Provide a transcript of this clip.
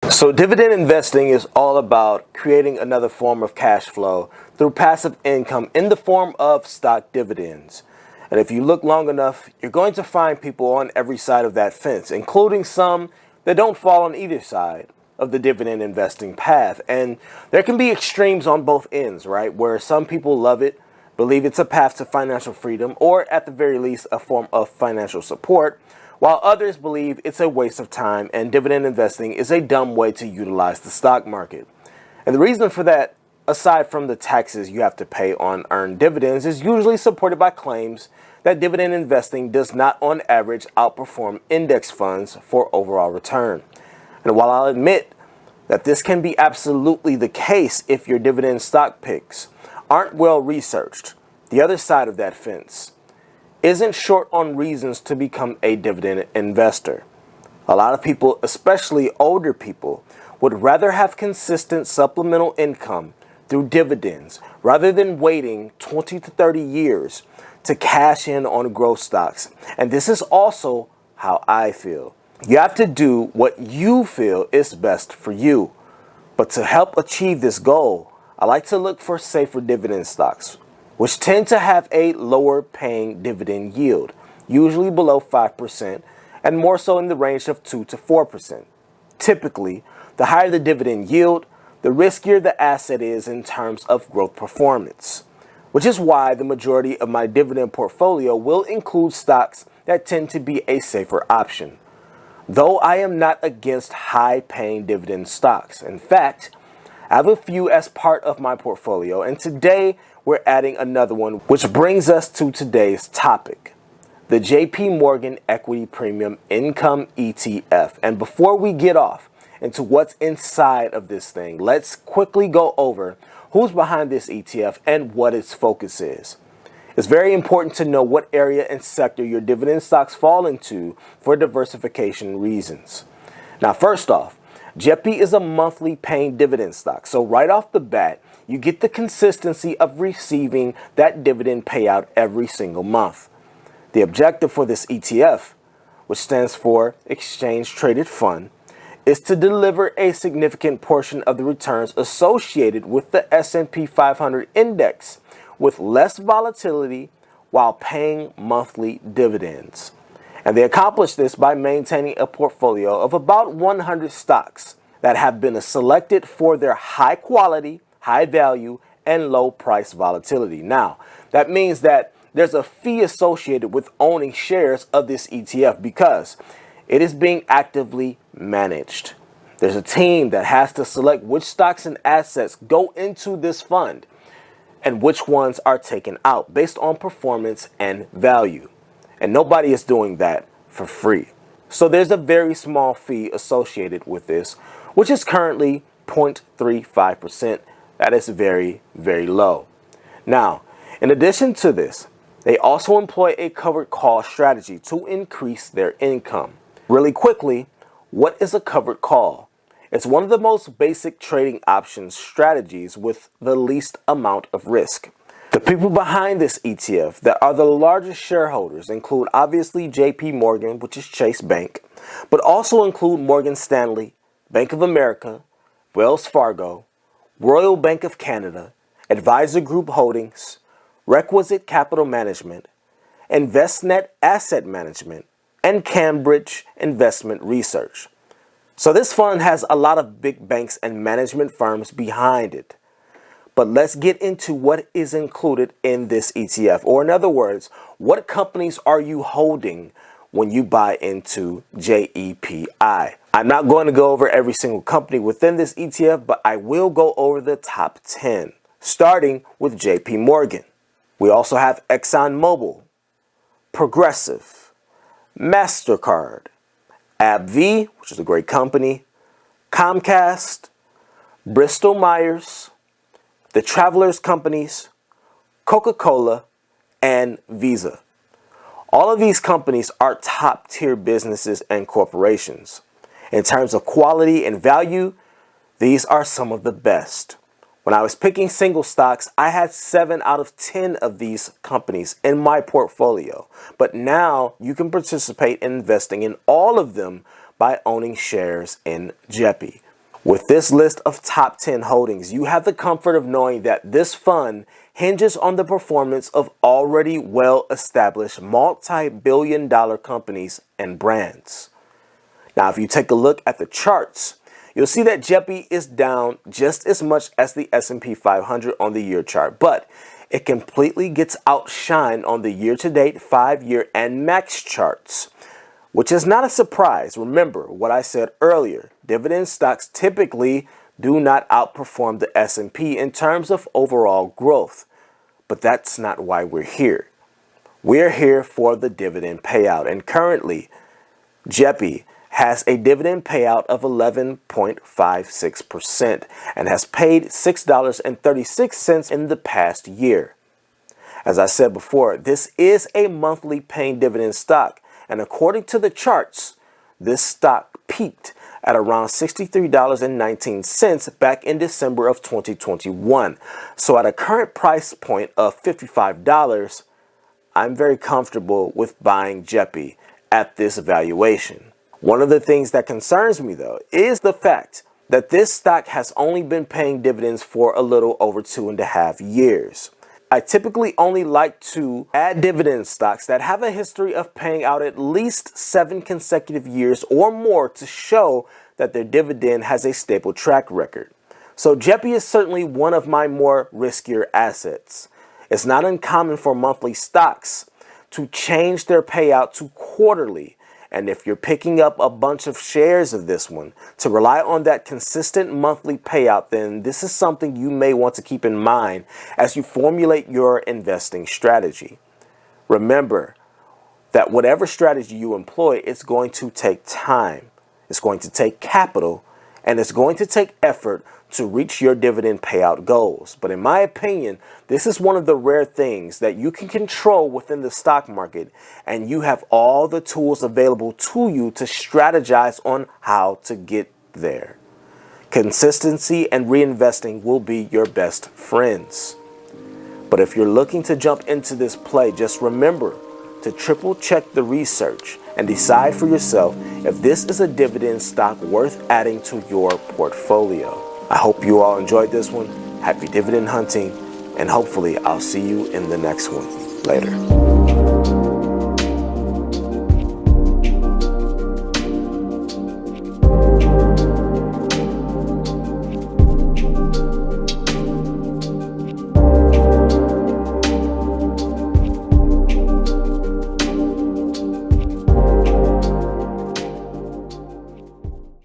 So dividend investing is all about creating another form of cash flow through passive income in the form of stock dividends. And if you look long enough, you're going to find people on every side of that fence, including some that don't fall on either side of the dividend investing path. And there can be extremes on both ends, right? Where some people love it, believe it's a path to financial freedom, or at the very least, a form of financial support, while others believe it's a waste of time and dividend investing is a dumb way to utilize the stock market. And the reason for that, aside from the taxes you have to pay on earned dividends, is usually supported by claims that dividend investing does not on average outperform index funds for overall return. And while I'll admit that this can be absolutely the case if your dividend stock picks aren't well researched, the other side of that fence isn't short on reasons to become a dividend investor. A lot of people, especially older people, would rather have consistent supplemental income through dividends rather than waiting 20 to 30 years to cash in on growth stocks. And this is also how I feel. You have to do what you feel is best for you. But to help achieve this goal, I like to look for safer dividend stocks, which tend to have a lower paying dividend yield, usually below 5%, and more so in the range of 2 to 4%. Typically, the higher the dividend yield, the riskier the asset is in terms of growth performance, which is why the majority of my dividend portfolio will include stocks that tend to be a safer option. Though I am not against high-paying dividend stocks. In fact, I have a few as part of my portfolio, and today we're adding another one, which brings us to today's topic, the JP Morgan Equity Premium Income ETF. And before we get off into what's inside of this thing, let's quickly go over who's behind this ETF and what its focus is. It's very important to know what area and sector your dividend stocks fall into for diversification reasons. Now, first off, JEPI is a monthly paying dividend stock. So right off the bat, you get the consistency of receiving that dividend payout every single month. The objective for this ETF, which stands for Exchange Traded Fund, is to deliver a significant portion of the returns associated with the S&P 500 index with less volatility while paying monthly dividends. And they accomplish this by maintaining a portfolio of about 100 stocks that have been selected for their high quality, high value, and low price volatility. Now, that means that there's a fee associated with owning shares of this ETF because it is being actively managed. There's a team that has to select which stocks and assets go into this fund and which ones are taken out based on performance and value. And nobody is doing that for free. So there's a very small fee associated with this, which is currently 0.35%. That is very, very low. Now, in addition to this, they also employ a covered call strategy to increase their income. Really quickly, what is a covered call? It's one of the most basic trading options strategies with the least amount of risk. The people behind this ETF that are the largest shareholders include obviously JP Morgan, which is Chase Bank, but also include Morgan Stanley, Bank of America, Wells Fargo, Royal Bank of Canada, Advisor Group Holdings, Requisite Capital Management, InvestNet Asset Management, and Cambridge Investment Research. So this fund has a lot of big banks and management firms behind it. But let's get into what is included in this ETF. Or in other words, what companies are you holding when you buy into JEPI? I'm not going to go over every single company within this ETF, but I will go over the top 10, starting with JP Morgan. We also have ExxonMobil, Progressive, MasterCard, AbbVie, which is a great company, Comcast, Bristol Myers, the Travelers Companies, Coca-Cola, and Visa. All of these companies are top-tier businesses and corporations. In terms of quality and value, these are some of the best. When I was picking single stocks, I had 7 out of 10 of these companies in my portfolio. But now you can participate in investing in all of them by owning shares in JEPI. With this list of top 10 holdings, you have the comfort of knowing that this fund hinges on the performance of already well-established multi-billion-dollar companies and brands. Now, if you take a look at the charts, you'll see that JEPI is down just as much as the S&P 500 on the year chart, but it completely gets outshined on the year-to-date, 5-year, and max charts, which is not a surprise. Remember what I said earlier. Dividend stocks typically do not outperform the S&P in terms of overall growth, but that's not why we're here. We're here for the dividend payout, and currently, JEPI has a dividend payout of 11.56% and has paid $6.36 in the past year. As I said before, this is a monthly paying dividend stock, and according to the charts, this stock peaked at around $63.19 back in December of 2021. So at a current price point of $55, I'm very comfortable with buying JEPI at this valuation. One of the things that concerns me, though, is the fact that this stock has only been paying dividends for a little over 2.5 years. I typically only like to add dividend stocks that have a history of paying out at least 7 consecutive years or more to show that their dividend has a stable track record. So JEPI is certainly one of my more riskier assets. It's not uncommon for monthly stocks to change their payout to quarterly. And if you're picking up a bunch of shares of this one, to rely on that consistent monthly payout, then this is something you may want to keep in mind as you formulate your investing strategy. Remember that whatever strategy you employ, it's going to take time, it's going to take capital, and it's going to take effort to reach your dividend payout goals. But in my opinion, this is one of the rare things that you can control within the stock market, and you have all the tools available to you to strategize on how to get there. Consistency and reinvesting will be your best friends. But if you're looking to jump into this play, just remember to triple check the research and decide for yourself if this is a dividend stock worth adding to your portfolio. I hope you all enjoyed this one. Happy dividend hunting, and hopefully I'll see you in the next one. Later.